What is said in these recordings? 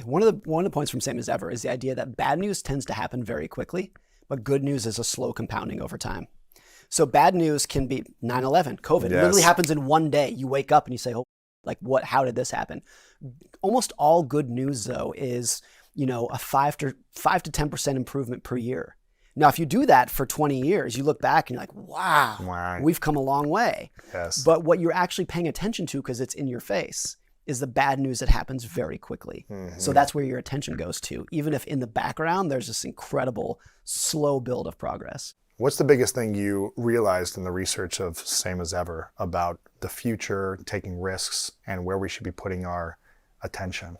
One of the points from Same as Ever is the idea that bad news tends to happen very quickly, but good news is a slow compounding over time. So bad news can be 9/11, COVID. It literally happens in one day. You wake up and you say, oh, like what? How did this happen? Almost all good news, though, is a 5 to 10% improvement per year. Now, if you do that for 20 years, you look back and you're like, wow, we've come a long way. Yes. But what you're actually paying attention to, because it's in your face, is the bad news that happens very quickly. Mm-hmm. So that's where your attention goes to, even if in the background, there's this incredible slow build of progress. What's the biggest thing you realized in the research of Same as Ever about the future, taking risks, and where we should be putting our attention?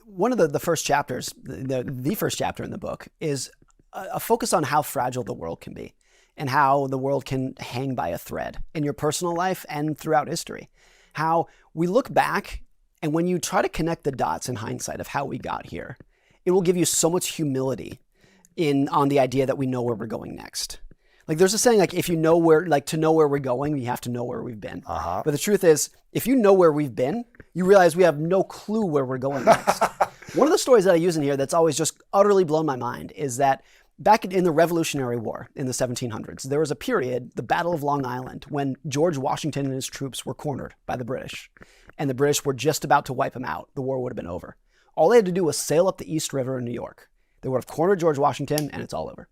One of the first chapters, the first chapter in the book, is a focus on how fragile the world can be and how the world can hang by a thread in your personal life and throughout history. How we look back, and when you try to connect the dots in hindsight of how we got here, it will give you so much humility on the idea that we know where we're going next. Like there's a saying, like if you know where, like to know where we're going, you have to know where we've been. Uh-huh. But the truth is, if you know where we've been, you realize we have no clue where we're going next. One of the stories that I use in here that's always just utterly blown my mind is that back in the Revolutionary War in the 1700s, there was a period, the Battle of Long Island, when George Washington and his troops were cornered by the British. And the British were just about to wipe them out. The war would have been over. All they had to do was sail up the East River in New York. They would have cornered George Washington, and it's all over.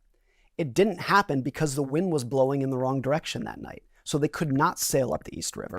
It didn't happen because the wind was blowing in the wrong direction that night. So they could not sail up the East River.